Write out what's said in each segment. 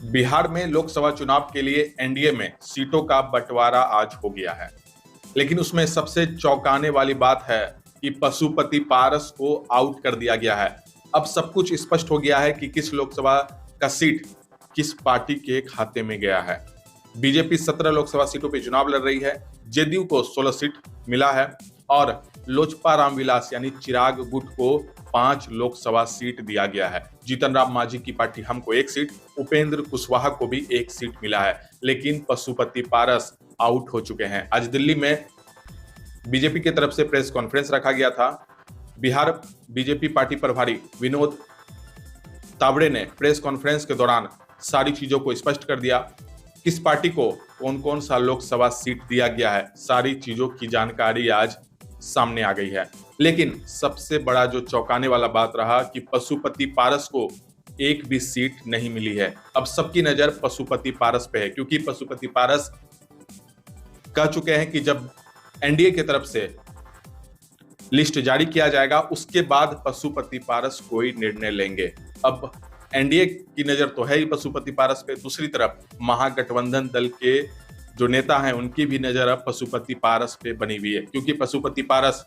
बिहार में लोकसभा चुनाव के लिए एनडीए में सीटों का बंटवारा आज हो गया है। लेकिन उसमें सबसे चौंकाने वाली बात है कि पशुपति पारस को आउट कर दिया गया है। अब सब कुछ स्पष्ट हो गया है कि किस लोकसभा का सीट किस पार्टी के खाते में गया है। बीजेपी 17 लोकसभा सीटों पर चुनाव लड़ रही है। जेडीयू को 16 सीट मिला है और लोजपा रामविलास यानी चिराग गुट को 5 लोकसभा सीट दिया गया है। जीतन राम मांझी की पार्टी हमको 1 सीट, उपेंद्र कुशवाहा को भी 1 सीट मिला है। लेकिन पशुपति पारस आउट हो चुके हैं। आज दिल्ली में बीजेपी की तरफ से प्रेस कॉन्फ्रेंस रखा गया था। बिहार बीजेपी पार्टी प्रभारी विनोद तावड़े ने प्रेस कॉन्फ्रेंस के दौरान सारी चीजों को स्पष्ट कर दिया। किस पार्टी को कौन कौन सा लोकसभा सीट दिया गया है, सारी चीजों की जानकारी आज सामने आ गई है। लेकिन सबसे बड़ा जो चौंकाने वाला बात रहा कि पशुपति पारस को एक भी सीट नहीं मिली है। अब सबकी नजर पशुपति पारस पे है, क्योंकि पशुपति पारस कह चुके हैं कि जब एनडीए की तरफ से लिस्ट जारी किया जाएगा उसके बाद पशुपति पारस कोई निर्णय लेंगे। अब एनडीए की नजर तो है ही पशुपति पारस पे, दूसरी तरफ महागठबंधन दल के जो नेता हैं उनकी भी नजर अब पशुपति पारस पे बनी हुई है, क्योंकि पशुपति पारस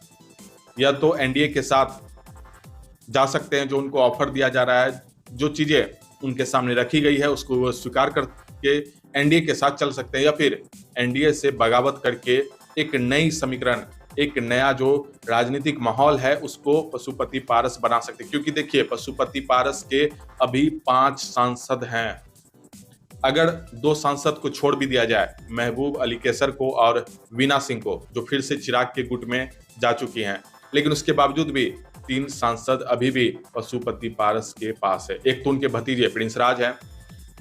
या तो एनडीए के साथ जा सकते हैं, जो उनको ऑफर दिया जा रहा है, जो चीजें उनके सामने रखी गई है उसको वो स्वीकार करके एनडीए के साथ चल सकते हैं, या फिर एनडीए से बगावत करके एक नई समीकरण, एक नया जो राजनीतिक माहौल है उसको पशुपति पारस बना सकते हैं। क्योंकि देखिए, पशुपति पारस के अभी 5 सांसद हैं। अगर 2 सांसद को छोड़ भी दिया जाए, महबूब अली कैसर को और वीना सिंह को, जो फिर से चिराग के गुट में जा चुकी हैं, लेकिन उसके बावजूद भी 3 सांसद अभी भी पशुपति पारस के पास है। एक तो उनके भतीजे प्रिंस राज हैं,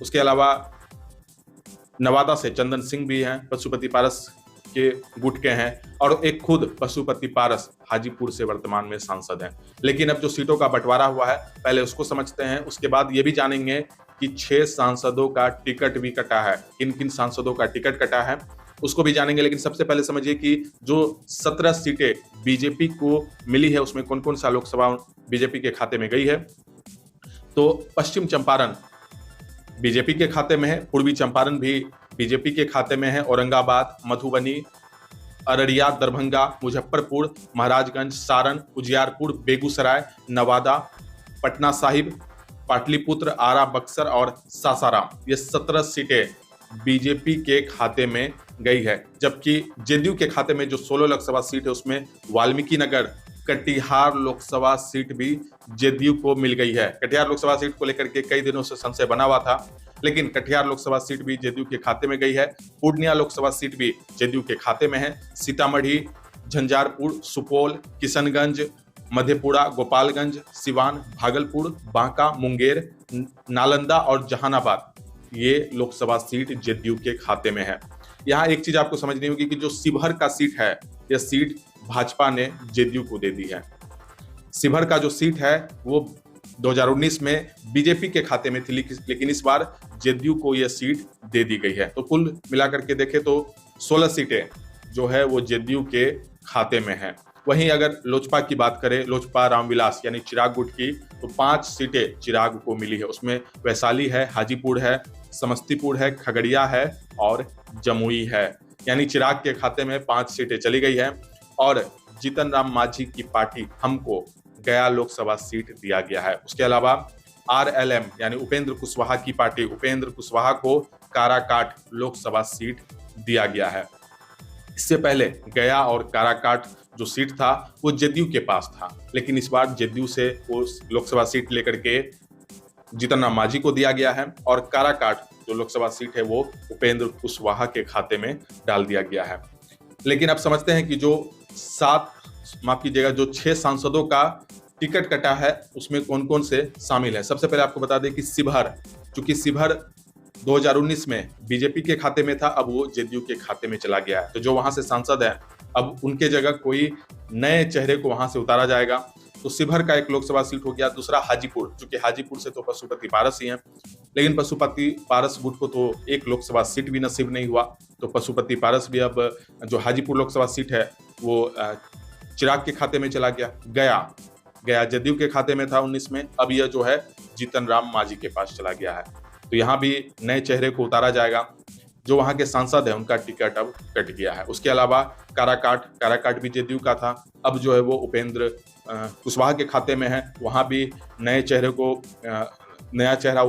उसके अलावा नवादा से चंदन सिंह भी हैं, पशुपति पारस के गुट के हैं, और एक खुद पशुपति पारस हाजीपुर से वर्तमान में सांसद हैं। लेकिन अब जो सीटों का बंटवारा हुआ है पहले उसको समझते हैं, उसके बाद ये भी जानेंगे कि 6 सांसदों का टिकट भी कटा है। किन किन सांसदों का टिकट कटा है उसको भी जानेंगे। लेकिन सबसे पहले समझिए कि जो 17 सीटें बीजेपी को मिली है उसमें कौन कौन सा लोकसभा बीजेपी के खाते में गई है। तो पश्चिम चंपारण बीजेपी के खाते में है, पूर्वी चंपारण भी बीजेपी के खाते में है, औरंगाबाद, मधुबनी, अररिया, दरभंगा, मुजफ्फरपुर, महाराजगंज, सारण, उजियारपुर, बेगूसराय, नवादा, पटना साहिब, पाटलिपुत्र, आरा, बक्सर और सासाराम, ये 17 सीटें बीजेपी के खाते में गई है। जबकि जेडीयू के खाते में जो 16 लोकसभा सीट है उसमें वाल्मीकि नगर, कटिहार लोकसभा सीट भी जेडीयू को मिल गई है। कटिहार लोकसभा सीट को लेकर के कई दिनों से संशय बना हुआ था, लेकिन कटिहार लोकसभा सीट भी जेडीयू के खाते में गई है। पूर्णिया लोकसभा सीट भी जेडीयू के खाते में है। सीतामढ़ी, झंझारपुर, सुपौल, किशनगंज, मधेपुरा, गोपालगंज, सिवान, भागलपुर, बांका, मुंगेर, नालंदा और जहानाबाद, ये लोकसभा सीट जेडीयू के खाते में है। यहाँ एक चीज आपको समझनी होगी कि जो शिवहर का सीट है, यह सीट भाजपा ने जेडीयू को दे दी है। शिवहर का जो सीट है वो 2019 में बीजेपी के खाते में थी, लेकिन इस बार जेडीयू को यह सीट दे दी गई है। तो कुल मिलाकर के देखें तो 16 सीटें जो है वो जेडीयू के खाते में है। वहीं अगर लोजपा की बात करें, लोजपा रामविलास यानी चिराग गुट की, तो 5 सीटें चिराग को मिली है। उसमें वैशाली है, हाजीपुर है, समस्तीपुर है, खगड़िया है और जमुई है। यानी चिराग के खाते में 5 सीटें चली गई है। और जीतन राम मांझी की पार्टी हमको गया लोकसभा सीट दिया गया है। उसके अलावा आरएलएम यानी उपेंद्र कुशवाहा की पार्टी, उपेंद्र कुशवाहा को काराकाट लोकसभा सीट दिया गया है। इससे पहले गया और काराकाट जो सीट था वो जेडीयू के पास था, लेकिन इस बार जेडीयू से वो लोकसभा सीट लेकर के जीतन राम मांझी को दिया गया है, और काराकाट जो लोकसभा सीट है वो उपेंद्र कुशवाहा के खाते में डाल दिया गया है। लेकिन अब समझते हैं कि जो 6 सांसदों का टिकट कटा है उसमें कौन कौन से शामिल है। सबसे पहले आपको बता दें कि शिवहर, चूंकि शिवहर 2019 में बीजेपी के खाते में था, अब वो जेडीयू के खाते में चला गया है। तो जो वहां से सांसद है अब उनके जगह कोई नए चेहरे को वहां से उतारा जाएगा। तो शिवहर का एक लोकसभा सीट हो गया। दूसरा हाजीपुर, चूंकि हाजीपुर से तो पशुपति पारस ही हैं, लेकिन पशुपति पारस गुट को तो एक लोकसभा सीट भी नसीब नहीं हुआ, तो पशुपति पारस भी अब जो हाजीपुर लोकसभा सीट है वो चिराग के खाते में चला गया। गया जेडीयू के खाते में था 19 में, अब यह जो है जीतन राम मांझी के पास चला गया है। तो यहाँ भी नए चेहरे को उतारा जाएगा। जो वहां के सांसद है उनका टिकट अब कट गया है। उसके अलावा काराकाट भी जेडीयू का था, अब जो है वो उपेंद्र कुशवाहा के खाते में है। वहां भी नए चेहरे को नया चेहरा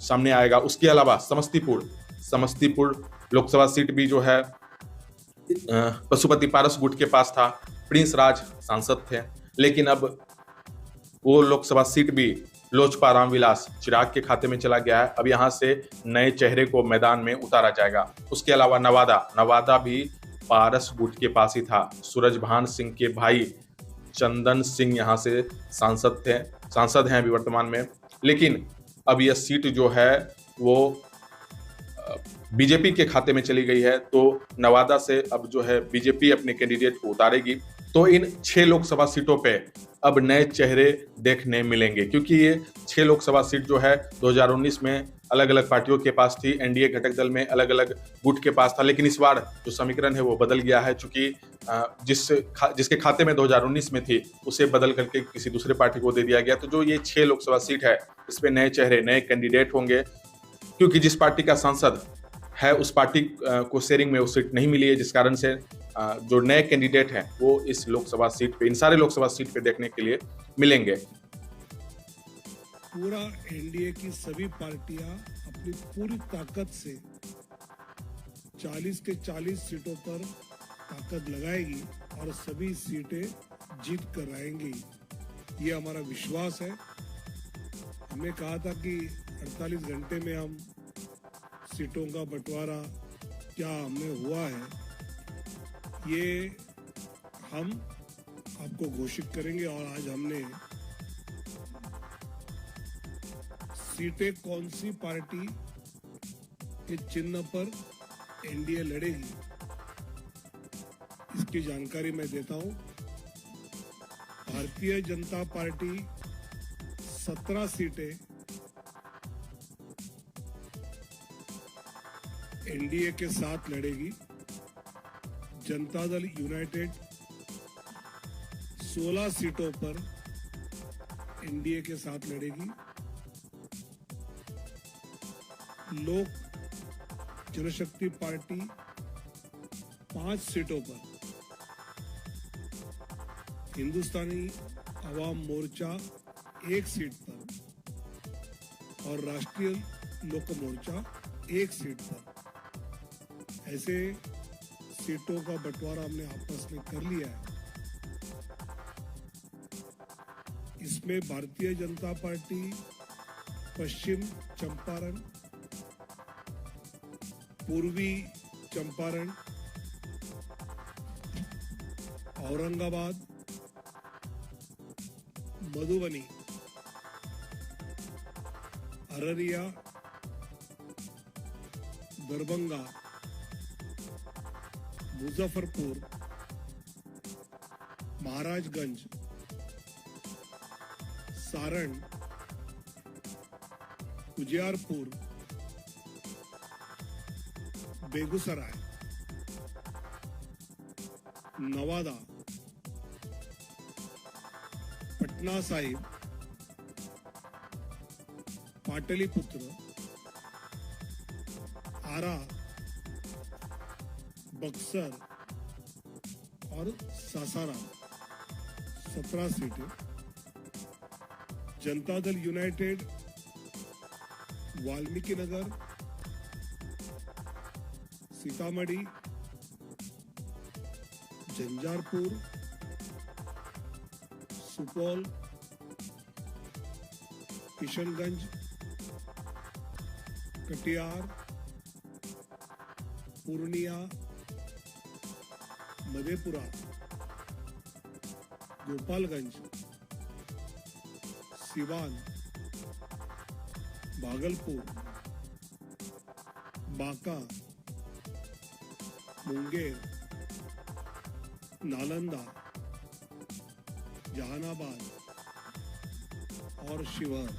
सामने आएगा। उसके अलावा समस्तीपुर लोकसभा सीट भी जो है पशुपति पारस गुट के पास था। प्रिंस राज सांसद थे, लेकिन अब वो लोकसभा सीट भी लोजपा रामविलास चिराग के खाते में चला गया है। अब यहां से नए चेहरे को मैदान में उतारा जाएगा। उसके अलावा नवादा भी पारस गुट के पास ही था। सूरजभान सिंह के भाई चंदन सिंह यहां से सांसद हैं अभी वर्तमान में, लेकिन अब यह सीट जो है वो बीजेपी के खाते में चली गई है। तो नवादा से अब जो है बीजेपी अपने कैंडिडेट को उतारेगी। तो इन 6 लोकसभा सीटों पे अब नए चेहरे देखने मिलेंगे, क्योंकि ये 6 लोकसभा सीट जो है 2019 में अलग अलग पार्टियों के पास थी, एनडीए घटक दल में अलग अलग गुट के पास था। लेकिन इस बार जो समीकरण है वो बदल गया है, चूंकि जिसके खाते में 2019 में थी उसे बदल करके किसी दूसरे पार्टी को दे दिया गया। तो जो ये 6 लोकसभा सीट है इस पे नए चेहरे, नए कैंडिडेट होंगे, क्योंकि जिस पार्टी का सांसद है उस पार्टी को शेयरिंग में वो सीट नहीं मिली है, जिस कारण से जो नए कैंडिडेट हैं वो इस लोकसभा सीट पे, इन सारे लोकसभा सीट पे देखने के लिए मिलेंगे। पूरा एनडीए की सभी पार्टियां अपनी पूरी ताकत से 40 के 40 सीटों पर ताकत लगाएगी और सभी सीटें जीत कर आएंगी, ये हमारा विश्वास है। हमने कहा था कि 48 घंटे में हम सीटों का बंटवारा क्या हमें हुआ है, ये हम आपको घोषित करेंगे। और आज हमने सीटें कौन सी पार्टी के चिन्ह पर एनडीए लड़ेगी इसकी जानकारी मैं देता हूं। भारतीय जनता पार्टी 17 सीटें एनडीए के साथ लड़ेगी। जनता दल यूनाइटेड 16 सीटों पर एनडीए के साथ लड़ेगी। लोक जनशक्ति पार्टी 5 सीटों पर, हिंदुस्तानी अवाम मोर्चा 1 सीट पर और राष्ट्रीय लोक मोर्चा 1 सीट पर, ऐसे सीटों का बंटवारा हमने आपस में कर लिया है। इसमें भारतीय जनता पार्टी पश्चिम चंपारण, पूर्वी चंपारण, औरंगाबाद, मधुबनी, अररिया, दरभंगा, मुजफ्फरपुर, महाराजगंज, सारण, उजियारपुर, बेगूसराय, नवादा, पटना साहिब, पाटलिपुत्र, आरा, बक्सर और सासाराम 17 सीटें। जनता दल यूनाइटेड वाल्मीकि नगर, सीतामढ़ी, झंझारपुर, सुपौल, किशनगंज, कटिहार, पूर्णिया, मधेपुरा, गोपालगंज, सिवान, भागलपुर, बांका, मुंगेर, नालंदा, जहानाबाद और शिवहर।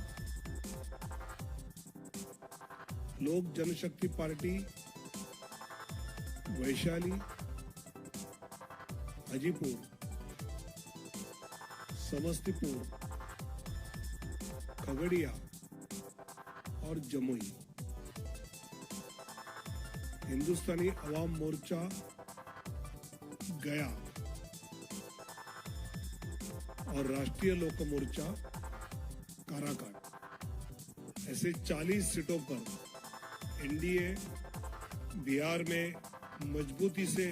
लोक जनशक्ति पार्टी वैशाली, हाजीपुर, समस्तीपुर, खगड़िया और जमुई। हिंदुस्तानी अवाम मोर्चा गया और राष्ट्रीय लोक मोर्चा काराकाट, ऐसे 40 सीटों पर एनडीए बिहार में मजबूती से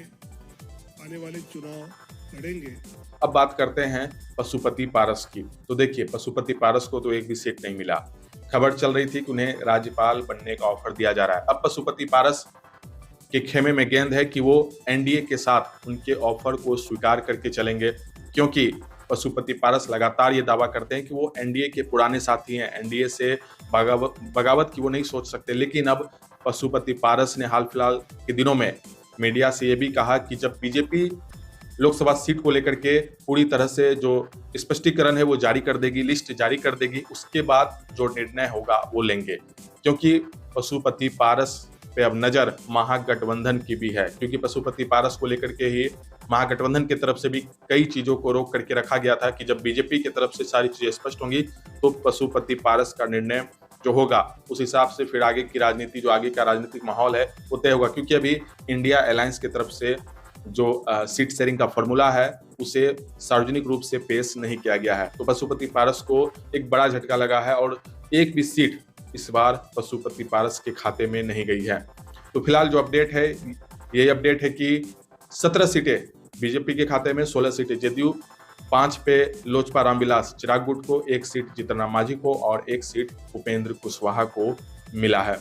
आने वाले चुनाव लड़ेंगे। अब बात करते हैं पशुपति पारस की। तो देखिए, पशुपति पारस को तो एक भी सीट नहीं मिला। खबर चल रही थी कि उन्हें राज्यपाल बनने का ऑफर दिया जा रहा है। अब पशुपति पारस के खेमे में गेंद है कि वो एनडीए के साथ उनके ऑफर को स्वीकार करके चलेंगे, क्योंकि पशुपति पारस लगातार ये दावा करते हैं कि वो एनडीए के पुराने साथी हैं, एनडीए से बगावत की वो नहीं सोच सकते। लेकिन अब पशुपति पारस ने हाल फिलहाल के दिनों में मीडिया से ये भी कहा कि जब बीजेपी लोकसभा सीट को लेकर के पूरी तरह से जो स्पष्टीकरण है वो जारी कर देगी, लिस्ट जारी कर देगी, उसके बाद जो निर्णय होगा वो लेंगे। क्योंकि पशुपति पारस पे अब नजर महागठबंधन की भी है, क्योंकि पशुपति पारस को लेकर के ही महागठबंधन की तरफ से भी कई चीजों को रोक करके रखा गया था कि जब बीजेपी की तरफ से सारी चीजें स्पष्ट होंगी तो पशुपति पारस का निर्णय जो होगा उस हिसाब से फिर आगे की राजनीति, जो आगे का राजनीतिक माहौल है वो तय होगा। क्योंकि अभी इंडिया अलायंस की तरफ से जो सीट शेयरिंग का फॉर्मूला है उसे सार्वजनिक रूप से पेश नहीं किया गया है। तो पशुपति पारस को एक बड़ा झटका लगा है और एक भी सीट इस बार पशुपति पारस के खाते में नहीं गई है। तो फिलहाल जो अपडेट है ये अपडेट है कि 17 सीटें बीजेपी के खाते में, 16 सीटें जदयू, 5 पे लोजपा रामविलास चिराग गुट को, 1 सीट जीतन राम मांझी को और 1 सीट उपेंद्र कुशवाहा को मिला है।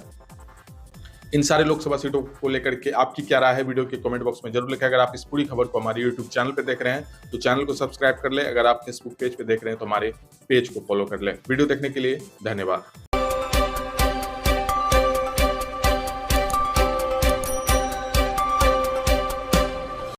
इन सारे लोकसभा सीटों को लेकर के आपकी क्या राय है, वीडियो के कमेंट बॉक्स में जरूर लिखें। अगर आप इस पूरी खबर को हमारे यूट्यूब चैनल पे देख रहे हैं तो चैनल को सब्सक्राइब कर ले। अगर आप फेसबुक पेज पे देख रहे हैं तो हमारे पेज को फॉलो कर ले। वीडियो देखने के लिए धन्यवाद।